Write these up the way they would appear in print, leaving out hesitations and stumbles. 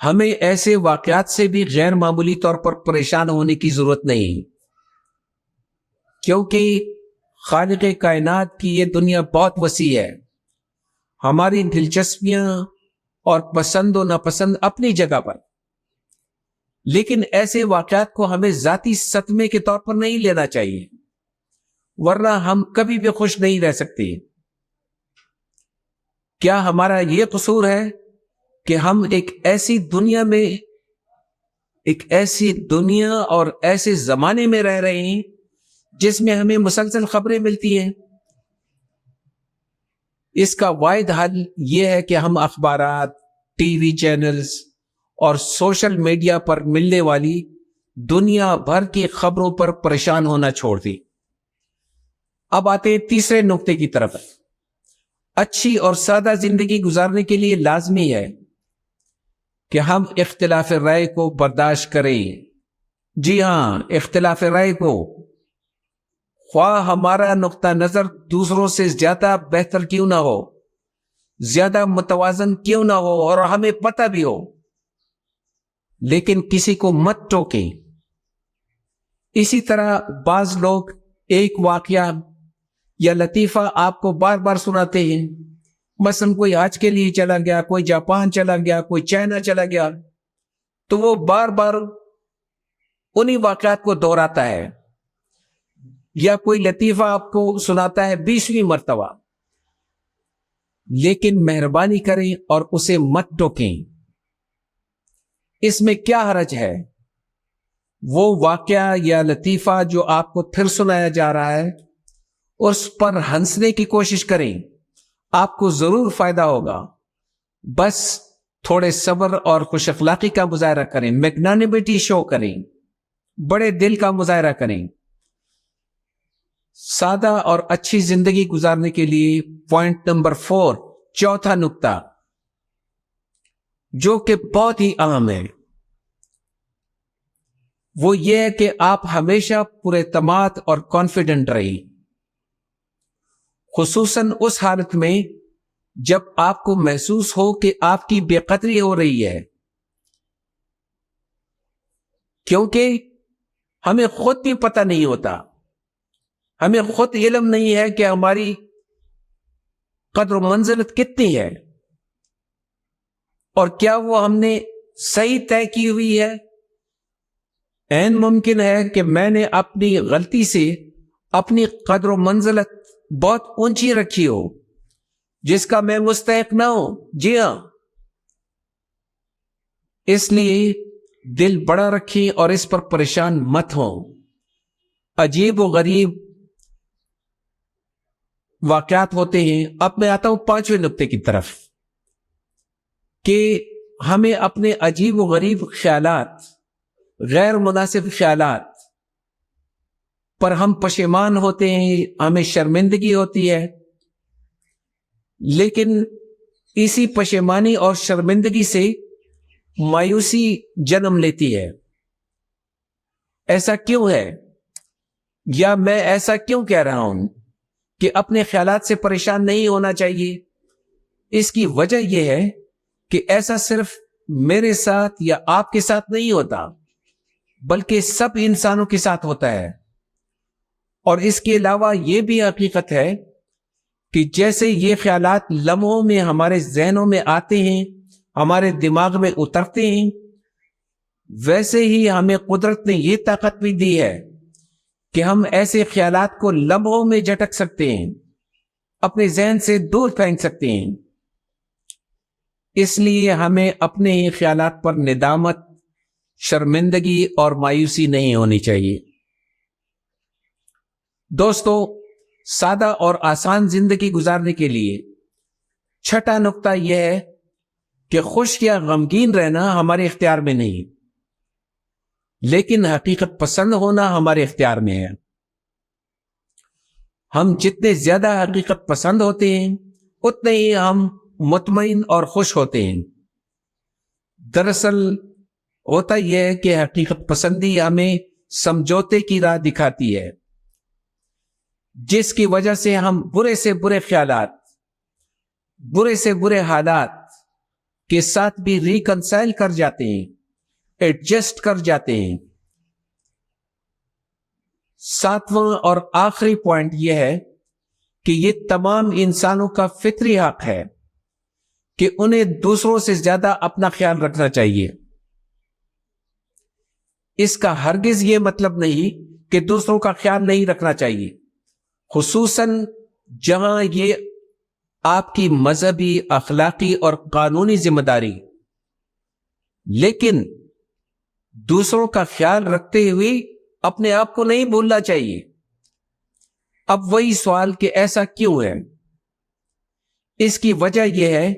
ہمیں ایسے واقعات سے بھی غیر معمولی طور پر پریشان ہونے کی ضرورت نہیں، کیونکہ خالق کائنات کی یہ دنیا بہت وسیع ہے۔ ہماری دلچسپیاں اور پسند و ناپسند اپنی جگہ پر، لیکن ایسے واقعات کو ہمیں ذاتی صدمے کے طور پر نہیں لینا چاہیے، ورنہ ہم کبھی بھی خوش نہیں رہ سکتے۔ کیا ہمارا یہ قصور ہے کہ ہم ایک ایسی دنیا اور ایسے زمانے میں رہ رہے ہیں جس میں ہمیں مسلسل خبریں ملتی ہیں؟ اس کا واحد حل یہ ہے کہ ہم اخبارات، ٹی وی چینلز اور سوشل میڈیا پر ملنے والی دنیا بھر کی خبروں پر پریشان ہونا چھوڑ دیں۔ اب آتے ہیں تیسرے نقطے کی طرف۔ اچھی اور سادہ زندگی گزارنے کے لیے لازمی ہے کہ ہم اختلاف رائے کو برداشت کریں۔ جی ہاں، اختلاف رائے کو، خواہ ہمارا نقطہ نظر دوسروں سے زیادہ بہتر کیوں نہ ہو، زیادہ متوازن کیوں نہ ہو اور ہمیں پتہ بھی ہو، لیکن کسی کو مت ٹوکیں۔ اسی طرح بعض لوگ ایک واقعہ یا لطیفہ آپ کو بار بار سناتے ہیں، مثلا کوئی حج کے لیے چلا گیا، کوئی جاپان چلا گیا، کوئی چائنا چلا گیا، تو وہ بار بار انہی واقعات کو دہراتا ہے، یا کوئی لطیفہ آپ کو سناتا ہے 20ویں مرتبہ، لیکن مہربانی کریں اور اسے مت ٹوکیں۔ اس میں کیا حرج ہے؟ وہ واقعہ یا لطیفہ جو آپ کو پھر سنایا جا رہا ہے، اس پر ہنسنے کی کوشش کریں، آپ کو ضرور فائدہ ہوگا۔ بس تھوڑے صبر اور خوش اخلاقی کا مظاہرہ کریں، میگنانیمٹی شو کریں، بڑے دل کا مظاہرہ کریں۔ سادہ اور اچھی زندگی گزارنے کے لیے پوائنٹ نمبر 4، چوتھا نقطہ، جو کہ بہت ہی اہم ہے، وہ یہ ہے کہ آپ ہمیشہ پورے اعتماد اور کانفیڈنٹ رہیں، خصوصاً اس حالت میں جب آپ کو محسوس ہو کہ آپ کی بے قدری ہو رہی ہے، کیونکہ ہمیں خود بھی پتہ نہیں ہوتا، ہمیں خود علم نہیں ہے کہ ہماری قدر و منزلت کتنی ہے، اور کیا وہ ہم نے صحیح طے کی ہوئی ہے۔ عین ممکن ہے کہ میں نے اپنی غلطی سے اپنی قدر و منزلت بہت اونچی رکھی ہو، جس کا میں مستحق نہ ہوں۔ جی ہاں، اس لیے دل بڑا رکھیں اور اس پر پریشان مت ہوں۔ عجیب و غریب واقعات ہوتے ہیں۔ اب میں آتا ہوں 5ویں نقطے کی طرف، کہ ہمیں اپنے عجیب و غریب خیالات، غیر مناسب خیالات پر ہم پشیمان ہوتے ہیں، ہمیں شرمندگی ہوتی ہے، لیکن اسی پشیمانی اور شرمندگی سے مایوسی جنم لیتی ہے۔ ایسا کیوں ہے؟ یا میں ایسا کیوں کہہ رہا ہوں کہ اپنے خیالات سے پریشان نہیں ہونا چاہیے؟ اس کی وجہ یہ ہے کہ ایسا صرف میرے ساتھ یا آپ کے ساتھ نہیں ہوتا، بلکہ سب انسانوں کے ساتھ ہوتا ہے۔ اور اس کے علاوہ یہ بھی حقیقت ہے کہ جیسے یہ خیالات لمحوں میں ہمارے ذہنوں میں آتے ہیں، ہمارے دماغ میں اترتے ہیں، ویسے ہی ہمیں قدرت نے یہ طاقت بھی دی ہے کہ ہم ایسے خیالات کو لمحوں میں جھٹک سکتے ہیں، اپنے ذہن سے دور پھینک سکتے ہیں۔ اس لیے ہمیں اپنے ہی خیالات پر ندامت، شرمندگی اور مایوسی نہیں ہونی چاہیے۔ دوستو، سادہ اور آسان زندگی گزارنے کے لیے چھٹا نقطہ یہ ہے کہ خوش یا غمگین رہنا ہمارے اختیار میں نہیں، لیکن حقیقت پسند ہونا ہمارے اختیار میں ہے۔ ہم جتنے زیادہ حقیقت پسند ہوتے ہیں، اتنے ہی ہم مطمئن اور خوش ہوتے ہیں۔ دراصل ہوتا یہ ہے کہ حقیقت پسندی ہمیں سمجھوتے کی راہ دکھاتی ہے، جس کی وجہ سے ہم برے سے برے خیالات، برے سے برے حالات کے ساتھ بھی ریکنسائل کر جاتے ہیں, ایڈجسٹ کر جاتے ہیں. ساتواں اور آخری پوائنٹ یہ ہے کہ یہ تمام انسانوں کا فطری حق ہے کہ انہیں دوسروں سے زیادہ اپنا خیال رکھنا چاہیے. اس کا ہرگز یہ مطلب نہیں کہ دوسروں کا خیال نہیں رکھنا چاہیے, خصوصاً جہاں یہ آپ کی مذہبی, اخلاقی اور قانونی ذمہ داری. لیکن دوسروں کا خیال رکھتے ہوئے اپنے آپ کو نہیں بھولنا چاہیے. اب وہی سوال کہ ایسا کیوں ہے؟ اس کی وجہ یہ ہے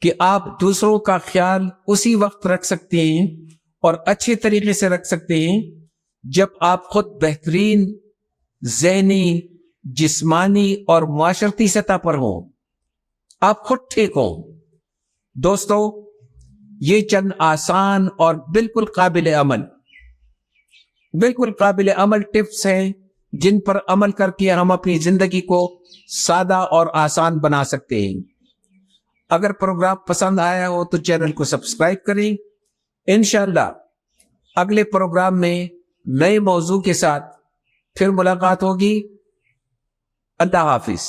کہ آپ دوسروں کا خیال اسی وقت رکھ سکتے ہیں اور اچھے طریقے سے رکھ سکتے ہیں جب آپ خود بہترین ذہنی, جسمانی اور معاشرتی سطح پر ہوں, آپ خود ٹھیک ہوں. دوستو, یہ چند آسان اور بالکل قابل عمل ٹپس ہیں جن پر عمل کر کے ہم اپنی زندگی کو سادہ اور آسان بنا سکتے ہیں. اگر پروگرام پسند آیا ہو تو چینل کو سبسکرائب کریں. انشاءاللہ اگلے پروگرام میں نئے موضوع کے ساتھ پھر ملاقات ہوگی. اللہ حافظ.